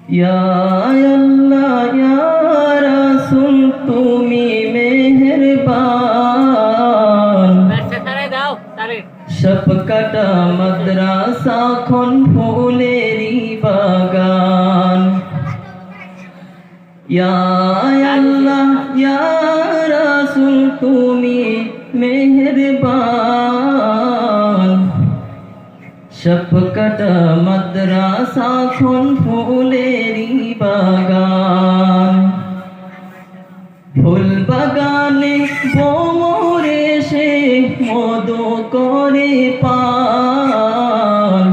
ইয়া আল্লাহ ইয়া রাসূল তুমি মেহেরবান শফকাটা মাদ্রাসা খন ফুলেরি বাগান ইয়া আল্লাহ ইয়া রাসূল তুমি মেহেরবান শফকাটা মাদ্রাসা খন ফুলেরি বাগান ফুল বাগানে ভ্রমরে সে মধু করে পান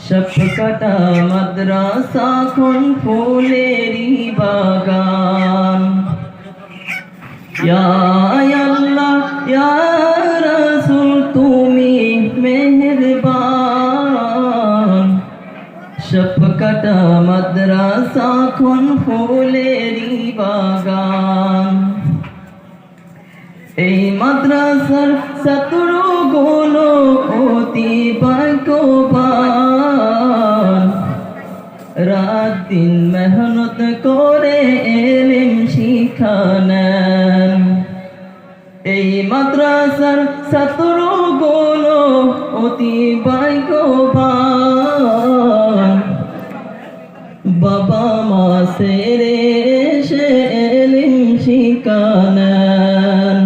শফকাটা মাদ্রাসা খন ফুলেরি বাগান ইয়া আল্লাহ ইয়া রাসূল তুমি মেহেরবান শফকাটা মাদ্রাসা খন ফুলেরি বাগান এই মাদ্রাসার ছাত্রগুলো অতি ভাগ্যবান রাত দিন মেহনত করে ইলম শিক্ষা নেন এই মাদ্রাসার ছাত্রগুলো অতি ভাগ্যবান বাবা মা ছেড়ে এসে ইলম শিক্ষা নেন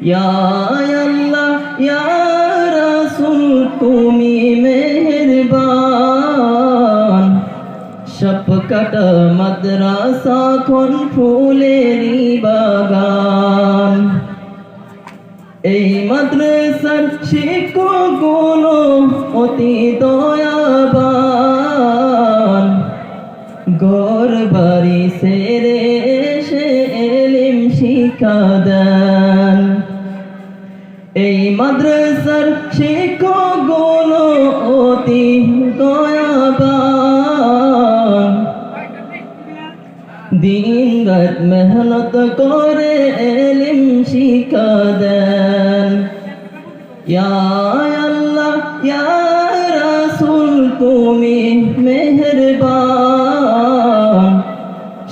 ইয়া আল্লাহ ইয়া রাসূল তুমি মেহেরবান শফকাটা মাদ্রাসা খন ফুলেরি বাগান এই মাদ্রাসার শিক্ষকগুলো অতি দয়াবান ঘর বাড়ি ছেড়ে এসে ইলম শিক্ষা দেন এই মাদ্রাসার শিক্ষকগুলো অতি দয়াবান দিন রাত মেহনত করে ইলম শিক্ষা দেন ইয়া আল্লাহ ইয়া রাসূল তুমি মেহেরবান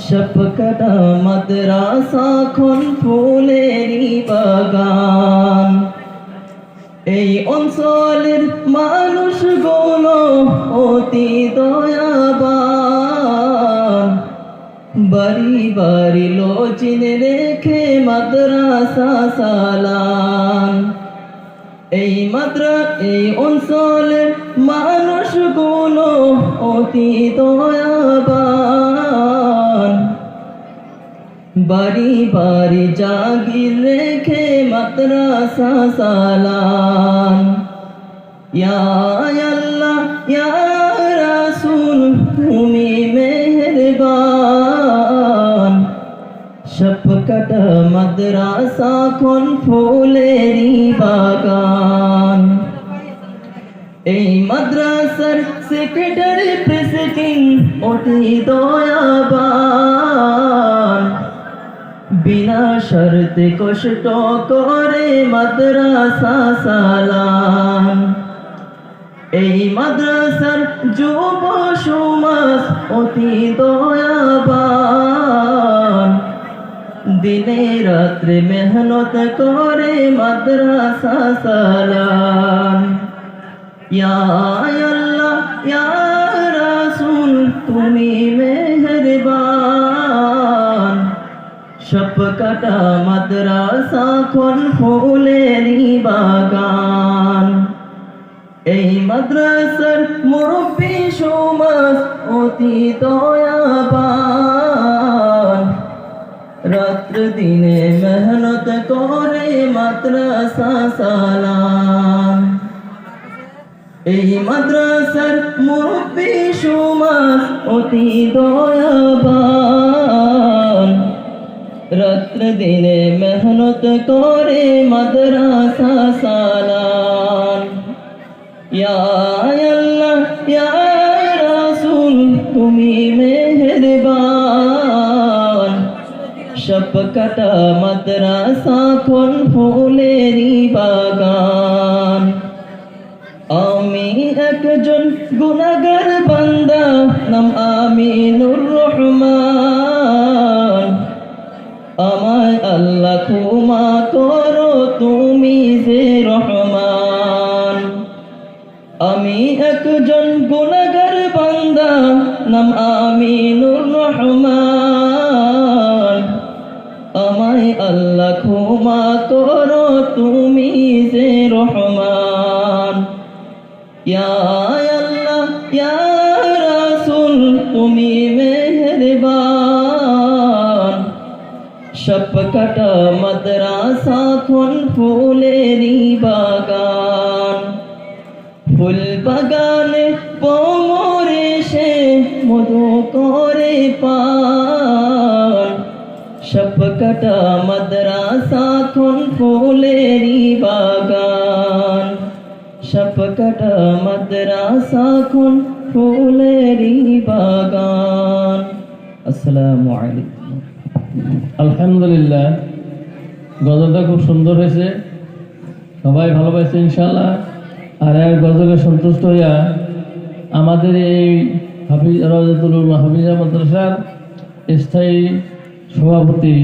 শফকাটা মাদ্রাসা খন ফুলেরি বাগান এই অঞ্চলের মানুষগুলো অতি দয়াবান বাড়ি বাড়ি লোচিন রেখে মাদ্রাসা চালান এই অঞ্চলের মানুষগুলো অতি দয়াবান বাড়ি বাড়ি জাগির রেখে মাদ্রাসা চালান ইয়া আল্লাহ ইয়া রাসূল তুমি মেহেরবান শফকাটা মাদ্রাসা খন ফুলেরি বাগান এই মাদ্রাসার সেক্রেটারি প্রেসিডেন্ট অতি দয়াবান বিনা শর্তে কষ্ট করে মাদ্রাসা চালান এই মাদ্রাসার যুব সমাজ অতি দয়াবান দিনে রাত্রে মেহনত করে মাদ্রাসা চালান ইয়া আল্লাহ ইয়া রাসূল তুমি মেহেরবান শফকাটা মাদ্রাসা খন ফুলেরি বাগান এই মাদ্রাসার মুরব্বি সমাজ অতি দয়াবান রাত্র দিনে মেহনত করে মাদ্রাসা চালান এই মাদ্রাসার মুরব্বি সমাজ অতি দয়াবান রাত্র দিনে মেহনত করে মাদ্রাসা চালান ইয়া আল্লাহ ইয়া রাসূল তুমি মেহেরবান শফকাটা মাদ্রাসা খন ফুলেরি বাগান আমি একজন গুনাহগার বান্দা নাম আমিনুর রহমান। আমায় আল্লাহ ক্ষমা করো তুমি যে রহমান। আমি একজন গুনাহগার বান্দা নাম আমিনুর রহমান। আমায় আল্লাহ ক্ষমা করো তুমি যে রহমান। ইয়া আল্লাহ ইয়া রাসূল তুমি মেহেরবান। শপকাটা মাদ্রাসা খন ফুলেরি বাগান। ফুল বাগানে ভ্রমরে সে মধু করে পান। শপকাটা মাদ্রাসা খন ফুলেরি বাগান। শপকাটা মাদ্রাসা খন ফুলেরি বাগান। আসসালামু আলাইকুম। আলহামদুলিল্লাহ, গজলটা খুব সুন্দর হয়েছে, সবাই ভালো পাইছে ইনশাআল্লাহ। আর এক গজলে সন্তুষ্ট হইয়া আমাদের এই হাফিজ রাজাতুল হাফিজা মাদ্রাসার স্থায়ী সভাপতি